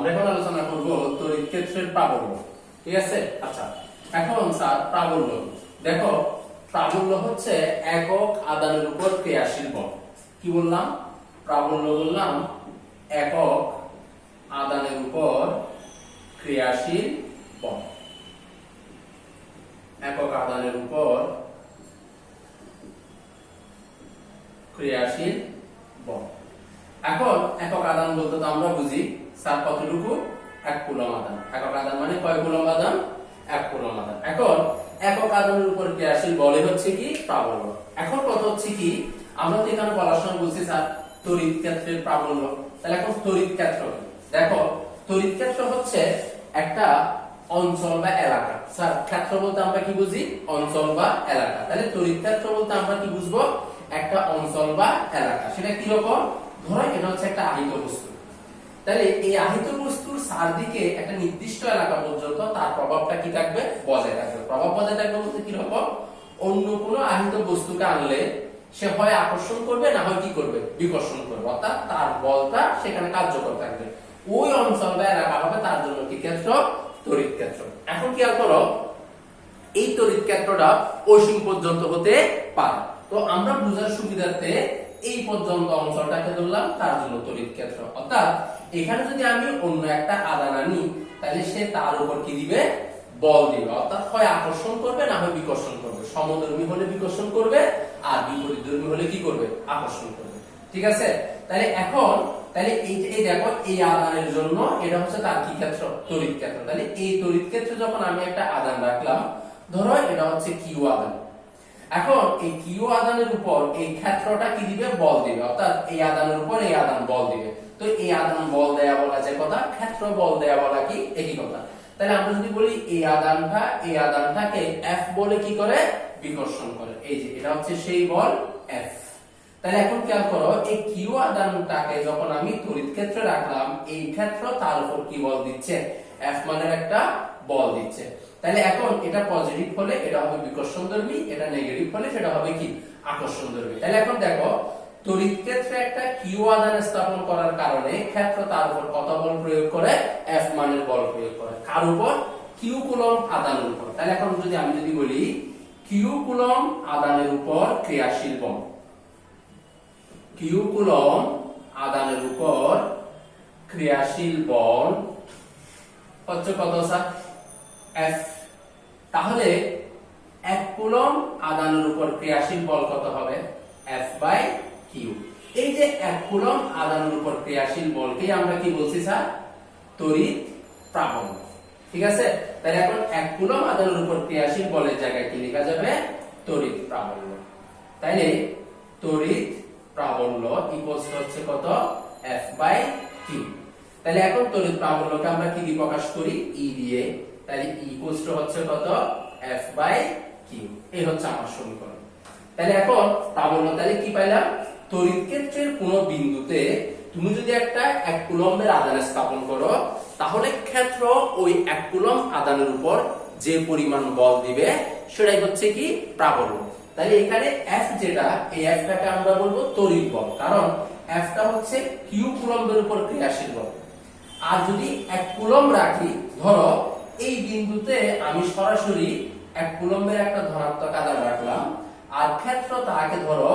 আমরা এখন আলোচনা করব তড়িৎ ক্ষেত্রের প্রাবল্য। ঠিক আছে? আচ্ছা, এখন স্যার প্রাবল্য দেখো, প্রাবল্য হচ্ছে একক আধানের উপর ক্রিয়াশীল বল। কি বললাম? প্রাবল্য বললাম একক আধানের উপর ক্রিয়াশীল বল। একক আধানের উপর ক্রিয়াশীল বল। এখন একক আধান বলতে তো আমরা বুঝি স্যার কতটুকু, 1 কুলম্ব আধান। একক আধান মানে কয় কুলম্ব আধান? 1 কুলম্ব আধান। এখন একক আধানের উপর ক্রিয়াশীল বলই হচ্ছে কি প্রাবল্য। এখন কত হচ্ছে কি, আমরা তো এখানে বলার সময় বলছি স্যার তড়িৎ ক্ষেত্রের প্রাবল্য। তাহলে এখন তড়িৎ ক্ষেত্র দেখো, তড়িৎ ক্ষেত্র হচ্ছে একটা অঞ্চল বা এলাকা। স্যার ক্ষেত্র বলতে আমরা কি বুঝি? অঞ্চল বা এলাকা। তাহলে তড়িৎ ক্ষেত্র বলতে আমরা কি বুঝবো? একটা অঞ্চল বা এলাকা। সেটা কি রকম? ধরো এটা হচ্ছে একটা আহিত বস্তু। তাহলে এই আহিত বস্তুর চারদিকে একটা নির্দিষ্ট এলাকা পর্যন্ত তার প্রভাবটা কি থাকবে? বজায় থাকবে। প্রভাব বজায় থাকবে বলতে কি রকম? অন্য কোনো আহিত বস্তুকে আনলে সে হয় আকর্ষণ করবে, না হয় কি করবে? বিকর্ষণ করবে। অর্থাৎ তার বলটা সেখানে কার্যকর থাকবে। ওই অঞ্চল বা এলাকা হবে তার জন্য কি ক্ষেত্র? তড়িৎ ক্ষেত্র। এখন খেয়াল করো, এই তড়িৎ ক্ষেত্রটা অসীম পর্যন্ত হতে পারে। তো আমরা বুঝার সুবিধার্থে এই পর্যন্ত অঞ্চলটাকে ধরলাম, তার জন্য তড়িৎ ক্ষেত্র। অর্থাৎ এখানে যদি আমি অন্য একটা আধান আনি, তাহলে সে তার উপর কি দিবে? বল দিবে। অর্থাৎ হয় আকর্ষণ করবে, না হয় বিকর্ষণ করবে। সমধর্মী হলে বিকর্ষণ করবে, আর বিপরীতধর্মী হলে কি করবে? আকর্ষণ করবে। ঠিক আছে? তাহলে এখন তাহলে এই দেখো, এই আধানের জন্য এটা হচ্ছে তার কি ক্ষেত্র? তড়িৎ ক্ষেত্র। তাহলে এই তড়িৎ ক্ষেত্রে যখন আমি একটা আধান রাখলাম, ধরো এটা হচ্ছে কিউ আধান। এখন এই কিউ আধানের উপর এই ক্ষেত্রটা কি দিবে? বল দিবে। অর্থাৎ এই আধানের উপর এই আধান বল দিবে। তো এই আধান বল দেয়া বলা যে কথা, ক্ষেত্র বল দেয়া বলা কি একই কথা। তাহলে আমরা যদি বলি এই আধানটাকে এফ বলে কি করে? বিকর্ষণ করে। এই যে এটা হচ্ছে সেই বল এফ। তাহলে এখন খেয়াল করো, এই কিউ আধানটাকে যখন আমি তড়িৎ ক্ষেত্রে রাখলাম, এই ক্ষেত্র তার উপর কি বল দিচ্ছে? এফ মানের একটা বল দিচ্ছে। তাহলে এখন এটা পজিটিভ হলে এটা হবে বিকর্ষণধর্মী, এটা নেগেটিভ হলে সেটা হবে কি? আকর্ষণধর্মী। তাহলে এখন দেখো, তড়িৎ ক্ষেত্রে একটা কিউ আধান স্থাপন করার কারণে ক্ষেত্র তার উপর কত বল প্রয়োগ করে? এফ মানের বল প্রয়োগ করে। কার উপর? কিউ কুলম্ব আধানের উপর। তাহলে এখন আমি যদি বলি কিউ কুলম্ব আধানের উপর ক্রিয়াশীল বল, কিউ কুলম্ব আধানের উপর ক্রিয়াশীল বল হচ্ছে কত স্যার? এফ। তাহলে 1 কুলম্ব আধানের উপর ক্রিয়াশীল বল কত হবে? F by q. এই যে 1 কুলম্ব আধানের উপর ক্রিয়াশীল বলকে আমরা কি বলছি স্যার? তড়িৎ প্রাবল্য। ঠিক আছে? তাহলে এখন 1 কুলম্ব আধানের উপর ক্রিয়াশীল বলের জায়গায় কি লেখা যাবে? তড়িৎ প্রাবল্য। তাইলে তড়িৎ প্রাবল্য ইকুয়ালস হচ্ছে কত? F by q. তাহলে এখন তড়িৎ প্রাবল্যকে আমরা কি দিয়ে প্রকাশ করি? ই দিয়ে। তাহলে ইকুয়ালস হচ্ছে কত? F by q. এই হচ্ছে আমার সমীকরণ। তাহলে এখন প্রাবল্য তাহলে কি পাইলাম? তড়িৎ ক্ষেত্রের কোন বিন্দুতে তুমি যদি একটা 1 কুলম্বের আধান স্থাপন করো, তাহলে ক্ষেত্র ওই 1 কুলম্ব আধানের উপর যে পরিমাণ বল দিবে সেটাই হচ্ছে কি? প্রাবল্য। তাহলে এখানে এফ যেটা, এই এফটাকে আমরা বলবো তড়িৎ বল, কারণ এফটা হচ্ছে কিউ কুলম্বের উপর ক্রিয়াশীল বল। আর যদি 1 কুলম্ব রাখি, ধরো এই বিন্দুতে আমি সরাসরি 1 কুলম্বের একটা ধনাত্মক আধান রাখলাম, আর ক্ষেত্র তাকে ধরো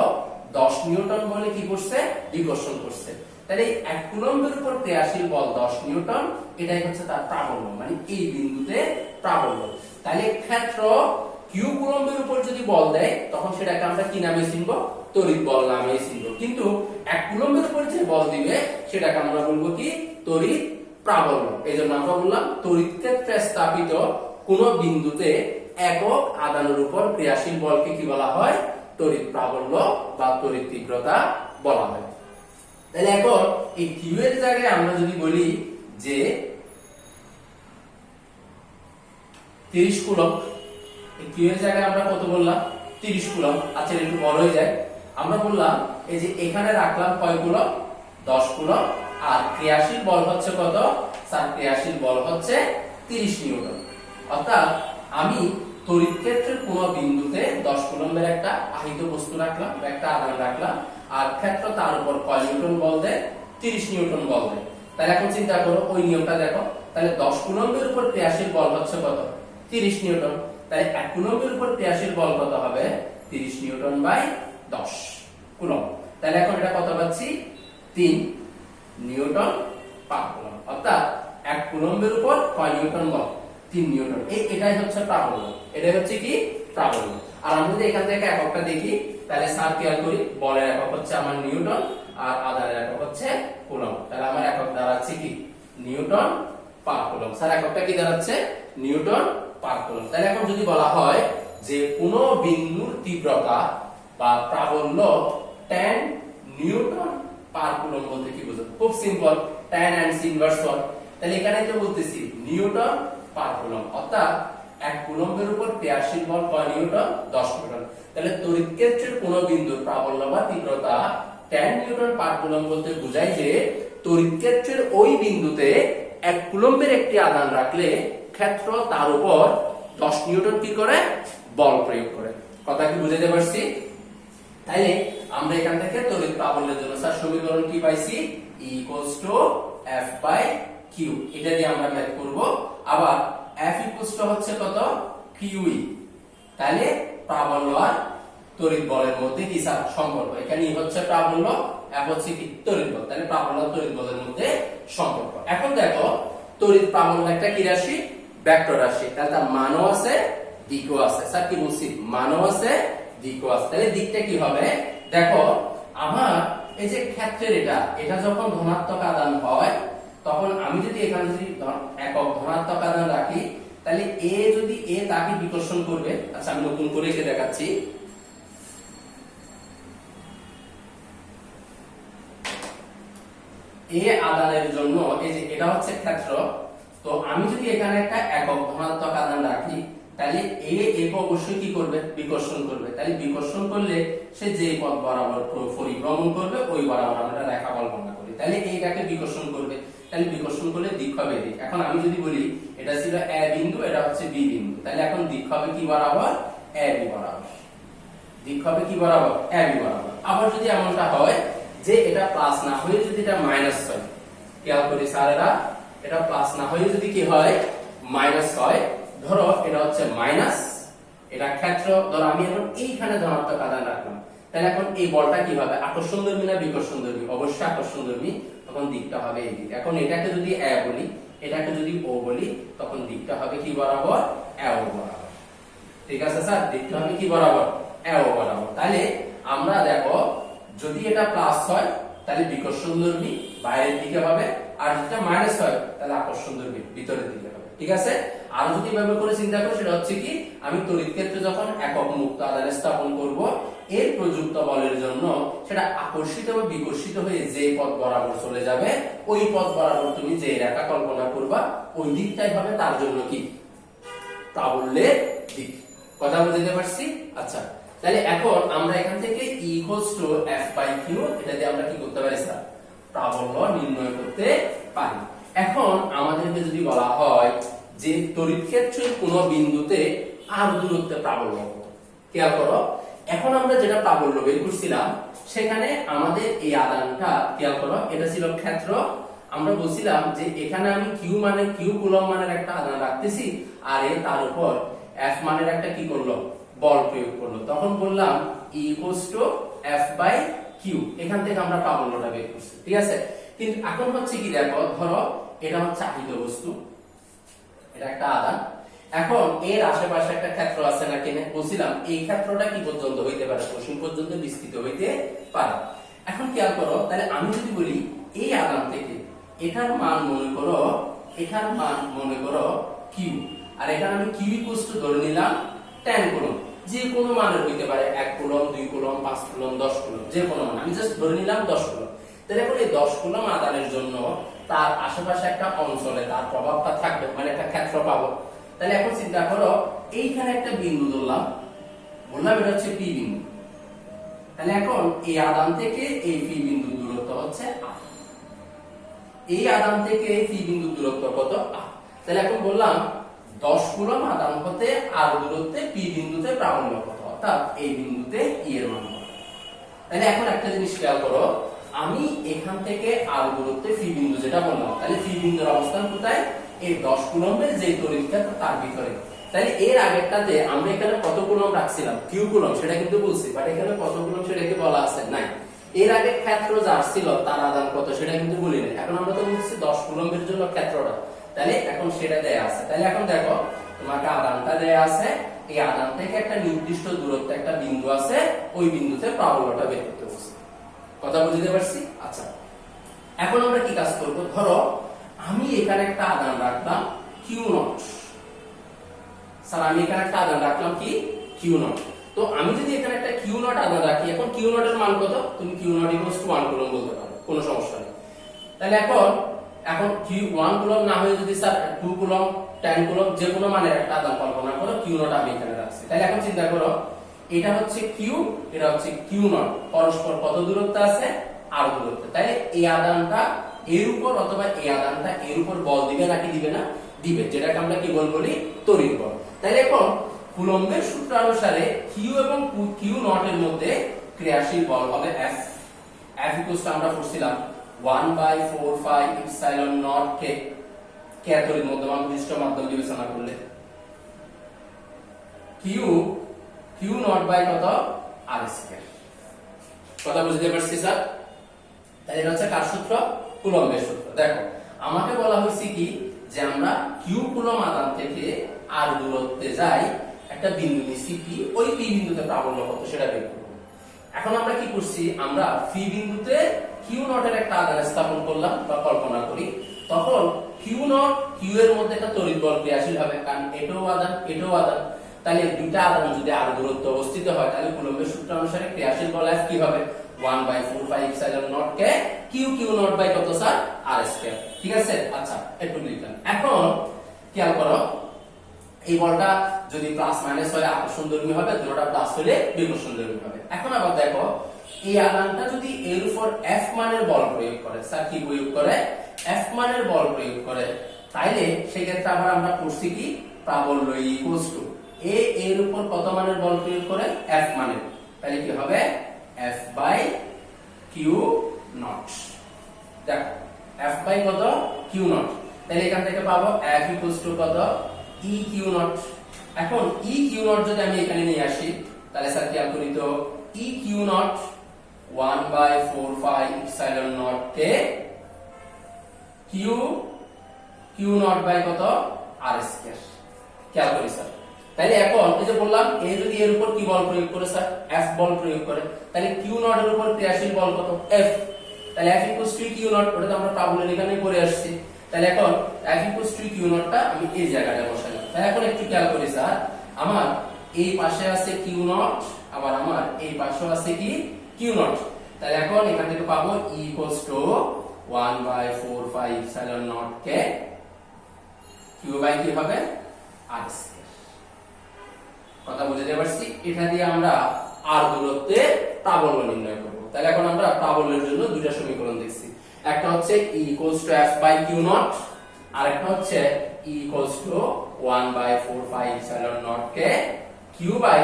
10 নিউটন বলে কি করছে? বিকর্ষণ করছে। তাহলে 1 কুলম্বের উপর ক্রিয়াশীল বল 10 নিউটন, এটাই হচ্ছে তার প্রাবল্য, মানে এই বিন্দুতে প্রাবল্য। তাহলে ক্ষেত্র কিউ কুলম্বের উপর যদি বল দেয়, তখন সেটাকে আমরা কি নামে চিনবো? তড়িৎ বল নামে চিনবো। কিন্তু 1 কুলম্বের উপর যে বল দিবে সেটাকে আমরা বলবো কি? তড়িৎ প্রাবল্য। এই জন্য আমরা বললাম তড়িৎ ক্ষেত্রে স্থাপিত কোন বিন্দুতে একক আধানের উপর ক্রিয়াশীল বলকে কি বলা হয়? তড়িৎ প্রাবল্য বা তড়িৎ তীব্রতা বলা হয়। তাহলে এখন এই কিউ এর জায়গায় আমরা যদি বলি যে 30 কুলম্ব, এই কিউ এর জায়গায় আমরা কত বললাম? 30 কুলম্ব। আচ্ছা, একটু বড় হয়ে যায়। আমরা বললাম এই যে এখানে রাখলাম কয় কুলম্ব? 10 কুলম্ব। আর ক্রিয়াশীল বল হচ্ছে কত? স্যার ক্রিয়াশীল বল হচ্ছে 30 নিউটন। অর্থাৎ আমি তড়িৎ ক্ষেত্রের কোন বিন্দুতে 10 কুলম্বের একটা আহিত বস্তু রাখলাম বা একটা আধান রাখলাম, আর ক্ষেত্র তার উপর কয় নিউটন বল দেয়? 30 নিউটন বল দেয়। তাহলে এখন চিন্তা করো ওই নিয়মটা দেখো, তাহলে 10 কুলম্বের উপর ক্রিয়াশীল বল হচ্ছে কত? 30 নিউটন। তাহলে 1 কুলম্বের উপর ক্রিয়াশীল বল কত হবে? 30 নিউটন বাই 10 কুলম্ব। তাহলে এখন এটা কত পাচ্ছি? 3 নিউটন পার কুলম্ব। অর্থাৎ 1 কুলম্বের উপর কয় নিউটন বল? 3 নিউটন। এটাই হচ্ছে প্রাবল্য, এটাই হচ্ছে কি প্রাবল্য। আর আমরা যদি এখান থেকে এককটা দেখি তাহলে স্যার খেয়াল করি, বলের একক হচ্ছে আমার নিউটন আর আধারের একক হচ্ছে কুলম্ব। তাহলে আমার একক দাঁড়াচ্ছে কি? নিউটন পার কুলম্ব। স্যার এককটা কি দাঁড়াচ্ছে? নিউটন পার কুলম্ব। তাহলে এখন যদি বলা হয় যে কোন বিন্দুর তীব্রতা বা প্রাবল্য 10 নিউটন পার কুলম্ব বলতে কি বোঝো? খুব সিম্পল, 10 and ইনভার্স 1। তাহলে এখানে তো বলতেছি নিউটন পার কুলম্ব, অর্থাৎ 1 কুলম্বের উপর ক্রিয়াশীল বল কয় নিউটন? 10 নিউটন। তাহলে তড়িৎ ক্ষেত্রের কোন বিন্দুর প্রাবল্য বা তীব্রতা 10 নিউটন পার কুলম্ব বলতে বোঝায় যে তড়িৎ ক্ষেত্রের ওই বিন্দুতে 1 কুলম্বের একটি আধান রাখলে ক্ষেত্র তার উপর 10 নিউটন কি করে? বল প্রয়োগ করে। কথা কি বুঝাতে পারছি? তাইলে আমরা এখান থেকে তড়িৎ প্রাবল্যের জন্য স্যার সমীকরণ কি পাইছি? E = F/Q। এটা দিয়ে আমরা ম্যাথ করব। আবার F হচ্ছে কত? QE। তাহলে প্রাবল্য আর তড়িৎ বলের মধ্যে কি স্যার সম্পর্ক? এখানে E হচ্ছে প্রাবল্য, F হচ্ছে কি তড়িৎ বল। তাহলে প্রাবল্য আর তড়িৎ বলের মধ্যে সম্পর্ক। এখন দেখো তড়িৎ প্রাবল্য একটা কি রাশি? ভেক্টর রাশি। তাহলে তার মানও আছে, দিকও আছে। স্যার কি বলছি? মানও আছে, দিকও আছে। তাহলে দিকটা কি হবে? দেখো আমার এই যে ক্ষেত্রের এটা যখন ধনাত্মক আধান হয় তখন আমি যদি এখানে যদি একক ধনাত্মক আধান রাখি তাহলে যদি তাকে বিকর্ষণ করবে। আচ্ছা আমি নতুন করে এঁকে দেখাচ্ছি। আধানের জন্য এই যে এটা হচ্ছে ক্ষেত্র, তো আমি যদি এখানে একটা একক ধনাত্মক আধান রাখি তাহলে একে অবশ্যই কি করবে? বিকর্ষণ করবে। তাহলে বিকর্ষণ করলে সে যে পথ বরাবর পরিভ্রমণ করবে ওই বরাবর আমরা রেখা কল্পনা করি। তাহলে এইটাকে বিকর্ষণ করবে, তাহলে বিকর্ষণ করলে দিক হবে দিক। এখন আমি যদি বলি এটা ছিল A বিন্দু, এটা হচ্ছে B বিন্দু, তাহলে এখন দিক হবে কি বরাবর? AB বরাবর। দিক হবে কি বরাবর? AB বরাবর। আবার যদি এমনটা হয় যে এটা প্লাস না হয়ে যদি এটা মাইনাস হয়, খেয়াল করি স্যারেরা, এটা প্লাস না হয়ে যদি কি হয়? মাইনাস হয়। ধরো এটা হচ্ছে মাইনাস, এটা ক্ষেত্র, ধরো আমি এখন এইখানে ধনাত্মক আধান রাখলাম, তাহলে এখন এই বলটা কি হবে? আকর্ষণধর্মী না বিকর্ষণধর্মী? অবশ্যই আকর্ষণধর্মী। তখন দিকটা হবে এই দিক। এখন এটাকে যদি A বলি, এটাকে যদি O বলি, তখন দিকটা হবে কি বরাবর? AO বরাবর। ঠিক আছে স্যার, দিকটা হবে কি বরাবর? AO বরাবর। তাহলে আমরা দেখো যদি এটা প্লাস হয় তাহলে বিকর্ষণধর্মী বাইরের দিকে হবে, আর যদি মাইনাস হয় তাহলে আকর্ষণধর্মী ভিতরের দিকে হবে। ঠিক আছে? আর যদি এভাবে করে চিন্তা করি সেটা হচ্ছে কি, আমি তড়িৎ ক্ষেত্রে যখন একক মুক্ত আধান স্থাপন করব এর প্রযুক্ত বলের জন্য সেটা আকর্ষিত বা বিকর্ষিত হয়ে যে পথ বরাবর চলে যাবে ওই পথ বরাবর তুমি যে রেখা কল্পনা করবা ওই দিকটাই হবে তার জন্য কি? প্রাবল্যের দিক। কথা বুঝতে পারছি? আচ্ছা তাহলে এখন আমরা এখান থেকে E = F/Q এটা দিয়ে আমরা কি করতে পারি স্যার? প্রাবল্য নির্ণয় করতে পারি। এখন আমাদেরকে যদি বলা হয় যে তড়িৎ ক্ষেত্রের কোন বিন্দুতে আর দূরত্বে প্রাবল্য কত, খেয়াল করো এখন আমরা যেটা প্রাবল্য বের করছিলাম সেখানে আমাদের এই আধানটা খেয়াল করো, এটা ছিল ক্ষেত্র। আমরা বলছিলাম যে এখানে আমি কিউ কুলম্ব মানের একটা আধান রাখতেছি আর তার উপর F মানের একটা কি করলো? বল প্রয়োগ করলো। তখন বললাম E = F/Q। এখান থেকে আমরা প্রাবল্যটা বের করছি। ঠিক আছে? কিন্তু এখন হচ্ছে কি দেখো, ধরো এটা হচ্ছে আহিত বস্তু, এটা একটা আধান। এখন এর আশেপাশে একটা ক্ষেত্র আছে না কেন? বলছিলাম এই ক্ষেত্রটা কি পর্যন্ত হইতে পারে? অসীম পর্যন্ত বিস্তৃত হইতে পারে। এখন খেয়াল করো, তাহলে আমি যদি বলি এই আধান থেকে এটার মান মনে করো Q, আর এখানে আমি Q = ধরে নিলাম 10 কুলম্ব। যে কোনো মানের হইতে পারে, 1 কুলম্ব, 2 কুলম্ব, 5 কুলম্ব, 10 কুলম্ব, যে কোনো মান। আমি জাস্ট ধরে নিলাম 10 কুলম্ব। তাহলে এখন এই 10 কুলম্ব আধানের জন্য তার আশেপাশে একটা অঞ্চলে তার প্রভাবটা থাকবে, মানে একটা ক্ষেত্র পাবো। তাহলে এখন চিন্তা করো এইখানে একটা বিন্দু ধরলাম, বললাম এটা হচ্ছে P বিন্দু। তাহলে এখন এই আধান থেকে এই P বিন্দুর দূরত্ব হচ্ছে R। এই আধান থেকে এই P বিন্দুর দূরত্ব কত? R। তাহলে এখন বললাম 10 কুলম্ব আধান হতে R দূরত্বে P বিন্দুতে প্রাবল্য কত, অর্থাৎ এই বিন্দুতে E এর মান কত। তাহলে এখন একটা জিনিস খেয়াল করো, আমি এখান থেকে আর দূরত্বে ফি বিন্দু যেটা বললাম, তাহলে ফি বিন্দুর অবস্থান কোথায়? এই 10 কুলম্বের যে তড়িৎ ক্ষেত্র তার ভিতরে। তাহলে এর আগেরটাতে আমরা এখানে কত কুলম্ব রাখছিলাম? কিউ কুলম্ব, সেটা কিন্তু বলছি, বাট এখানে কত কুলম্ব সেটা কি বলা আছে? নাই। এর আগে ক্ষেত্র যা ছিল তার আদান কত সেটা কিন্তু বলি নাই। এখন আমরা তো বলছি 10 কুলম্বের জন্য ক্ষেত্রটা, তাহলে এখন সেটা দেয়া আছে। তাহলে এখন দেখো তোমাকে আদানটা দেয়া আছে, এই আদান থেকে একটা নির্দিষ্ট দূরত্বে একটা বিন্দু আছে, ওই বিন্দুতে প্রাবল্যটা বের করতে বলছি। কথা বুঝতে পারছি? আচ্ছা, এখন আমরা কি কাজ করব? ধরো আমি এখানে একটা আদান রাখলাম কিউ নট। স্যার আমি এখানে একটা আদান রাখলাম কি? Q naught. তো আমি যদি এখানে একটা কিউ নট আদান রাখি, এখন কিউ নট এর মান কত? তুমি q naught equals to 1 coulomb বলতে পারো, কোনো সমস্যা নেই। তাহলে এখন কিউ 1 কুলম্ব না হয়ে যদি স্যার 2 কুলম্ব 10 কুলম্ব যে কোনো মানের একটা আদান কল্পনা করো, কিউ নট আমি এখানে রাখছি। তাহলে এখন চিন্তা করো, এটা হচ্ছে কিউ, এটা হচ্ছে কিউ নট, পরস্পর কত দূরত্ব আছে? আর দূরত্ব। তাহলে এই আদানটা এর উপর অথবা এই আদানটা এর উপর বল দিবে নাকি দিবে না? দিবে, যেটাকে আমরা কি বল বলি? তড়িৎ বল। তাহলে এখন কুলম্বের সূত্র অনুসারে কিউ এবং কিউ নট এর মধ্যে ক্রিয়াশীল বল হবে F। F ইকুয়ালস টু আমরা পড়ছিলাম 1/4 এপসাইলন নট কে, কে তড়িৎ মধ্যমান বিশিষ্ট মাধ্যম বিবেচনা করলে কিউ নট বাই কত? R square. কথা বুঝতে পারছি স্যার? তাহলে এটা হচ্ছে কার সূত্র? কুলম্বের সূত্র। দেখো আমাকে বলা হয়েছে কি যে আমরা কিউ কুলম্ব আদান থেকে আর দূরত্বে যাই, একটা বিন্দু নিছি পি, ওই পি বিন্দুতে প্রাবল্য কত সেটা বের করব। এখন আমরা কি করছি? আমরা পি বিন্দুতে কিউ নট এর একটা আদান স্থাপন করলাম বা কল্পনা করি, তখন কিউ নট কিউ এর মধ্যে একটা তড়িৎ বল ক্রিয়াশীল হবে, কারণ এটাও আদান এটাও আদান। তাহলে দুইটা আদান যদি আর দূরত্ব অবস্থিত হয়, তাহলে কুলম্বের সূত্র অনুসারে ক্রিয়াশীল বল F কি হবে? 1/4 epsilon naught K q naught by কত স্যার? R square. ঠিক আছে? আচ্ছা, একটু লিখলাম। এখন খেয়াল করো, এই বলটা যদি প্লাস মাইনাস হয় আকর্ষণধর্মী হবে, দুটোটা প্লাস হলে বিকর্ষণধর্মী হবে। এখন আবার দেখো এই আদানটা যদি এর উপর F মানের বল প্রয়োগ করে, স্যার কি প্রয়োগ করে? F মানের বল প্রয়োগ করে, তাইলে সেই ক্ষেত্রে আবার আমরা পড়ছি কি? প্রাবল্য ইকুয়ালস টু এ এর উপর কত মানের বল প্রয়োগ করে? F মানের। তাহলে কি হবে? F by q naught. দেখো F বাই কত? Q naught. তাহলে এখান থেকে পাবো F ইকুয়ালস টু কত? E q naught. এখন E কিউ নট যদি আমি এখানে নিয়ে আসি, তাহলে স্যার খেয়াল করি তো, E q naught 1/4 epsilon naught K q naught by কত? R square. খেয়াল করি স্যার। তাহলে এখন এই যে বললাম, এ যদি এর উপর কি বল প্রয়োগ করে স্যার? F বল প্রয়োগ করে, তাহলে কিউ নট এর উপর ক্রিয়াশীল বল কত? F। তাহলে F equals to q naught, ওটা তো আমরা প্রাবল্যের এখানেই পড়ে আসছি। তাহলে এখন F ইকুয়ালস টু কিউ নটটা আমি এই জায়গাটায় বসালাম। তাহলে এখন একটু খেয়াল করি স্যার, আমার এই পাশে আছে কিউ নট, আবার আমার এই পাশেও আছে কি? Q naught. তাহলে এখন এখান থেকে পাবো E equals to 1/4 epsilon naught K q by কি হবে? R square. কথা বুঝতে পারছি? এটা দিয়ে আমরা আর দূরত্বে প্রাবল্য নির্ণয় করব। তাহলে এখন আমরা প্রাবল্যের জন্য দুইটা সমীকরণ দেখছি, একটা হচ্ছে E equals to F by q naught, আর একটা হচ্ছে E equals to 1/4 epsilon naught K q by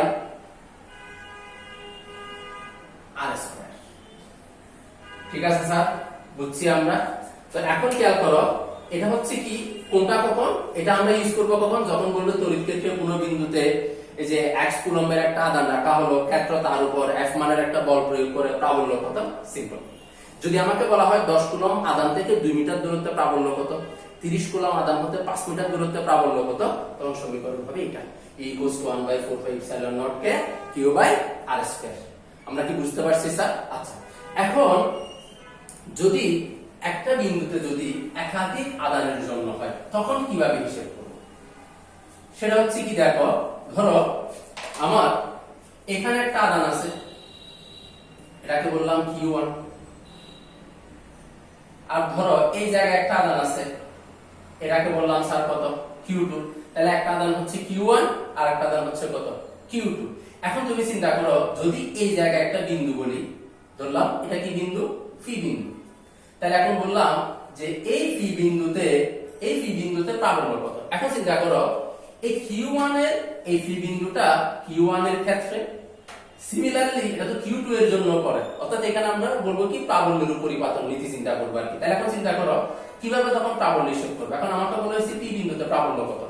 r square. ঠিক আছে স্যার? বুঝছি আমরা? তো এখন খেয়াল করো, এটা হচ্ছে কি? কোনটা কখন? এটা আমরা ইউজ করব কখন? যখন বলবো তড়িৎ ক্ষেত্রে কোনো বিন্দুতে এই যে x কুলম্বের একটা আদান রাখা হলো, ক্ষেত্র তার উপর F মানের একটা বল প্রয়োগ করে প্রাবল্য কত? সিম্পল। যদি আমাকে বলা হয় 10 কুলম্ব আদান থেকে 2 মিটার দূরত্বে প্রাবল্য কত, 30 কুলম্ব আদান হতে 5 মিটার দূরত্বে প্রাবল্য কত, তখন সমীকরণ হবে এটা E equals to 1/4 epsilon naught K q by r square. আমরা কি বুঝতে পারছি স্যার? আচ্ছা, এখন যদি একটা বিন্দুতে যদি একাধিক আদানের জন্য হয়, তখন কিভাবে হিসাব করব? সেটা হচ্ছে কি, দেখো ধরো আমার এখানে একটা আদান আছে, এটাকে বললাম Q1, আর ধরো এই জায়গায় একটা আদান আছে, এটাকে বললাম স্যার কত? Q2। তাহলে একটা আদান হচ্ছে Q1 আর একটা আদান হচ্ছে কত? Q2। এখন তুমি চিন্তা করো, যদি এই জায়গায় একটা বিন্দু বলি, ধরলাম এটা কি বিন্দু? পি বিন্দু। তাহলে এখন বললাম যে এই পি বিন্দুতে প্রাবল্য কত। এখন চিন্তা করো, এই Q1 এর এই পি বিন্দুটা Q1 এর ক্ষেত্রে, সিমিলারলি এটা তো Q2 এর জন্য করে, অর্থাৎ এখানে আমরা বলবো কি প্রাবল্যের পরিবর্তন নীতি চিন্তা করবো আর কি। তাহলে এখন চিন্তা করো কিভাবে তখন প্রাবল্য হিসাব করবে। এখন আমাকে বলা হয়েছে P বিন্দুতে প্রাবল্য কত,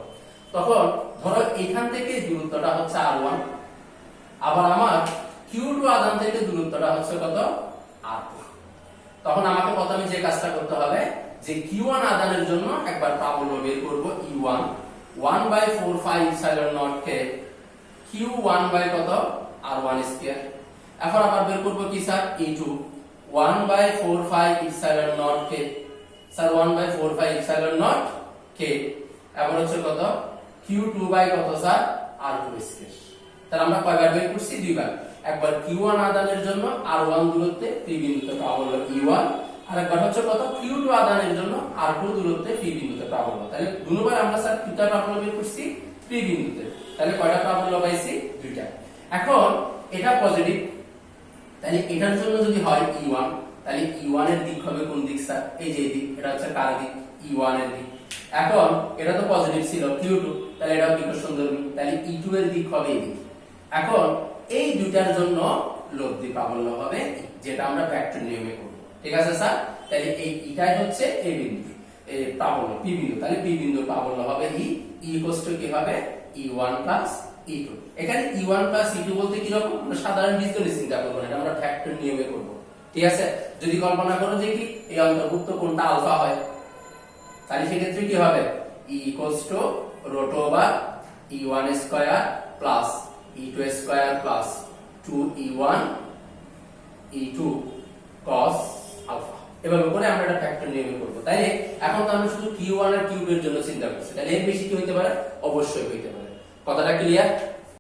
তখন ধরো এখান থেকে দূরত্বটা হচ্ছে R1, আবার আমার Q2 আধান থেকে দূরত্বটা হচ্ছে কত R2। তখন আমাকে প্রথমে যে কাজটা করতে হবে যে Q1 আধানের জন্য একবার প্রাবল্য বের করব E1 1/4πε0 কে Q1 বাই কত R1 স্কয়ার। এখন আবার বের করব কি স্যার E2 1/4πε0 কে স্যার 1/4πε0 কে এবার হচ্ছে কত Q2 বাই কত স্যার R2 স্কয়ার। তাহলে আমরা কয়বার বের করছি দুইবার, একবার Q1 আধানের জন্য R1 দূরত্বে P বিন্দুতে প্রাবল্য E1, আর একবার হচ্ছে কত Q2 আধানের জন্য R2 দূরত্বে P বিন্দুতে প্রাবল্য। তাহলে দুবার আমরা স্যার দুইটা প্রাবল্য বের করছি P বিন্দুতে, তাহলে কয়টা প্রাবল্য পাইছি দুইটা। এখন এটা পজিটিভ, তাহলে এটার জন্য যদি হয় E1, তাহলে E1 এর দিক হবে কোন দিক স্যার, এই যে দিক, এটা হচ্ছে কার দিক E1 এর দিক। এখন এটা তো পজিটিভ ছিল Q2, তাহলে এটাও কি সুন্দরী, তাহলে E2 এর দিক হবে এই দিক। এখন এই দুইটার জন্য লব্ধি প্রাবল্য হবে যেটা আমরা ভেক্টর নিয়মে করব, ঠিক আছে স্যার। তাহলে এই এটাই হচ্ছে এই বিন্দু এই প্রাবল্য P বিন্দু, তাহলে P বিন্দুর প্রাবল্য হবে E কি হবে E1 E2। এখানে E1 E2 বলতে কি রকম, আমরা সাধারণ বীজগণিত চিন্তা করব না, এটা আমরা ভেক্টর নিয়মে করব, ঠিক আছে। যদি কল্পনা করো যে কি এই অন্তর্ভুক্ত কোণটা আলফা হয়, তাহলে সেক্ষেত্রে কি হবে E √(E1 square plus E2 square plus 2E1 E2 cos alpha. এভাবে করে আমরা এটা ফ্যাক্টর নিয়মে করব। তাইলে এখন তো আমরা শুধু Q1 আর Q2 এর জন্য চিন্তা করছি, তাহলে এর বেশি কি হতে পারে, অবশ্যই হতে পারে। কথাটা ক্লিয়ার?